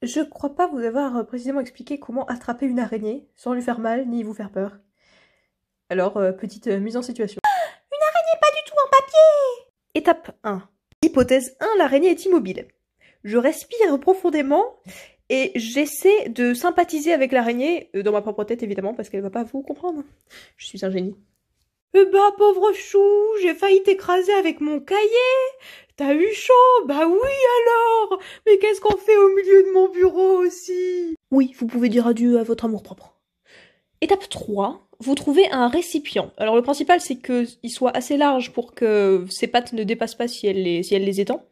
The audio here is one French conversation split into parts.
Je crois pas vous avoir précisément expliqué comment attraper une araignée sans lui faire mal ni vous faire peur. Alors, petite mise en situation. Une araignée pas du tout en papier! Étape 1. Hypothèse 1, l'araignée est immobile. Je respire profondément et j'essaie de sympathiser avec l'araignée, dans ma propre tête évidemment, parce qu'elle va pas vous comprendre. Je suis un génie. Bah pauvre chou, j'ai failli t'écraser avec mon cahier. T'as eu chaud? Bah oui alors. Mais qu'est-ce qu'on fait au milieu de mon bureau aussi? Oui, vous pouvez dire adieu à votre amour-propre. Étape 3, vous trouvez un récipient. Alors le principal c'est qu'il soit assez large pour que ses pattes ne dépassent pas si elle les étend,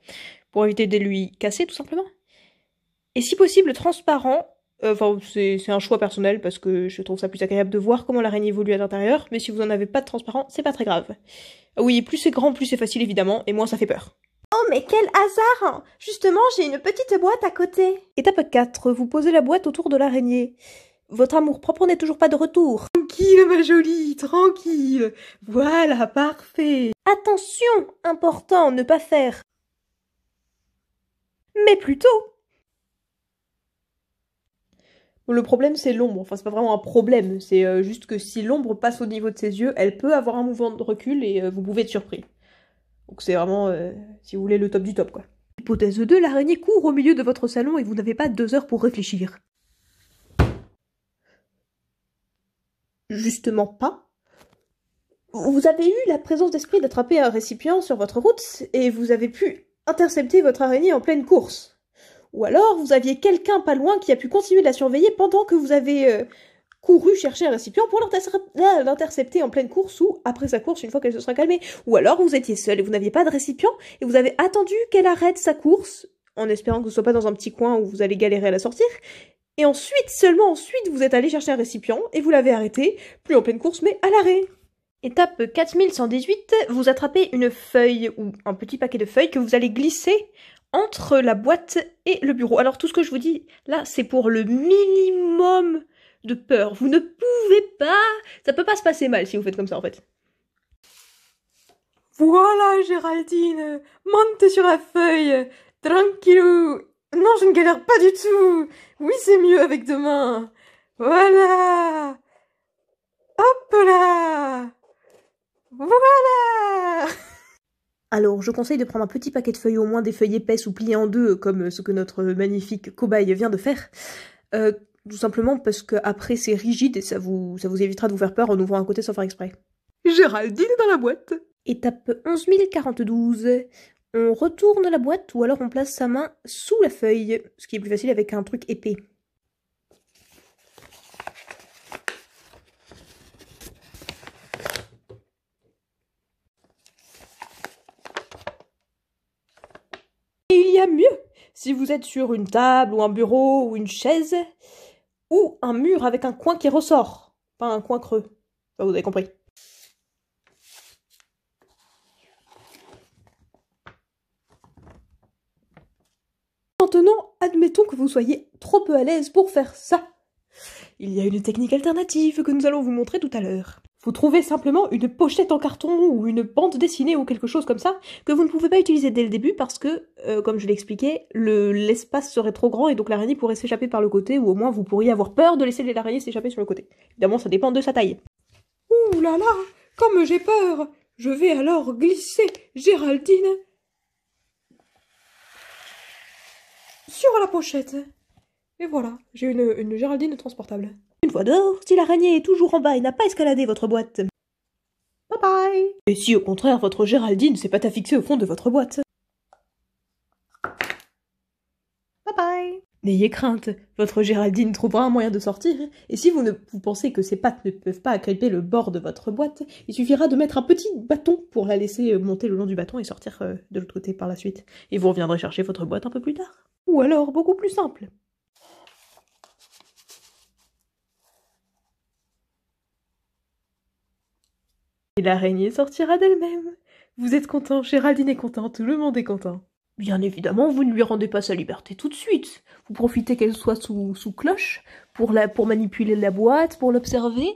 pour éviter de lui casser tout simplement. Et si possible transparent. Enfin, c'est un choix personnel parce que je trouve ça plus agréable de voir comment l'araignée évolue à l'intérieur, mais si vous en avez pas de transparent, c'est pas très grave. Oui, plus c'est grand, plus c'est facile évidemment, et moins ça fait peur. Oh mais quel hasard! Justement, j'ai une petite boîte à côté. Étape 4, vous posez la boîte autour de l'araignée. Votre amour-propre n'est toujours pas de retour. Tranquille ma jolie, tranquille. Voilà, parfait. Attention, important, ne pas faire. Mais plutôt... Le problème, c'est l'ombre. Enfin, c'est pas vraiment un problème. C'est juste que si l'ombre passe au niveau de ses yeux, elle peut avoir un mouvement de recul et vous pouvez être surpris. Donc c'est vraiment, si vous voulez, le top du top, quoi. Hypothèse 2, l'araignée court au milieu de votre salon et vous n'avez pas 2 heures pour réfléchir. Justement pas. Vous avez eu la présence d'esprit d'attraper un récipient sur votre route et vous avez pu intercepter votre araignée en pleine course. Ou alors, vous aviez quelqu'un pas loin qui a pu continuer de la surveiller pendant que vous avez couru chercher un récipient pour l'intercepter en pleine course ou après sa course une fois qu'elle se sera calmée. Ou alors, vous étiez seul et vous n'aviez pas de récipient et vous avez attendu qu'elle arrête sa course en espérant que ce soit pas dans un petit coin où vous allez galérer à la sortir. Et ensuite, seulement ensuite, vous êtes allé chercher un récipient et vous l'avez arrêté, plus en pleine course mais à l'arrêt. Étape 4118, vous attrapez une feuille ou un petit paquet de feuilles que vous allez glisser entre la boîte et le bureau. Alors tout ce que je vous dis là, c'est pour le minimum de peur. Vous ne pouvez pas... Ça peut pas se passer mal si vous faites comme ça en fait. Voilà Géraldine, monte sur la feuille, tranquillou. Non, je ne galère pas du tout. Oui, c'est mieux avec deux mains. Voilà. Hop là. Voilà. Alors, je conseille de prendre un petit paquet de feuilles, au moins des feuilles épaisses ou pliées en deux, comme ce que notre magnifique cobaye vient de faire. Tout simplement parce que après c'est rigide et ça vous évitera de vous faire peur en ouvrant un côté sans faire exprès. Géraldine est dans la boîte. Étape 11042. On retourne la boîte ou alors on place sa main sous la feuille, ce qui est plus facile avec un truc épais. Il y a mieux, si vous êtes sur une table ou un bureau ou une chaise, ou un mur avec un coin qui ressort, pas un coin creux. Enfin, vous avez compris. Maintenant, admettons que vous soyez trop peu à l'aise pour faire ça. Il y a une technique alternative que nous allons vous montrer tout à l'heure. Vous trouvez simplement une pochette en carton ou une bande dessinée ou quelque chose comme ça que vous ne pouvez pas utiliser dès le début parce que, comme je l'ai expliqué, l'espace serait trop grand et donc l'araignée pourrait s'échapper par le côté ou au moins vous pourriez avoir peur de laisser l'araignée s'échapper sur le côté. Évidemment, ça dépend de sa taille. Ouh là là, comme j'ai peur, je vais alors glisser Géraldine sur la pochette. Et voilà, j'ai une Géraldine transportable. Une fois dehors, si l'araignée est toujours en bas et n'a pas escaladé votre boîte, bye bye. Et si au contraire votre Géraldine s'est pas affixée au fond de votre boîte, bye bye. N'ayez crainte, votre Géraldine trouvera un moyen de sortir, et si vous pensez que ses pattes ne peuvent pas agripper le bord de votre boîte, il suffira de mettre un petit bâton pour la laisser monter le long du bâton et sortir de l'autre côté par la suite. Et vous reviendrez chercher votre boîte un peu plus tard. Ou alors, beaucoup plus simple. Et l'araignée sortira d'elle-même. Vous êtes content, Géraldine est contente, tout le monde est content. Bien évidemment, vous ne lui rendez pas sa liberté tout de suite. Vous profitez qu'elle soit sous cloche pour manipuler la boîte, pour l'observer,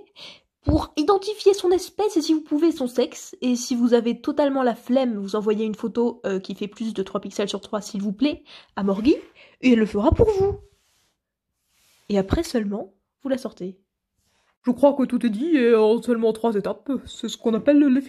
pour identifier son espèce et si vous pouvez son sexe. Et si vous avez totalement la flemme, vous envoyez une photo qui fait plus de 3 pixels sur 3 s'il vous plaît, à Morgy, et elle le fera pour vous. Et après seulement, vous la sortez. Je crois que tout est dit et en seulement 3 étapes. C'est ce qu'on appelle l'efficacité.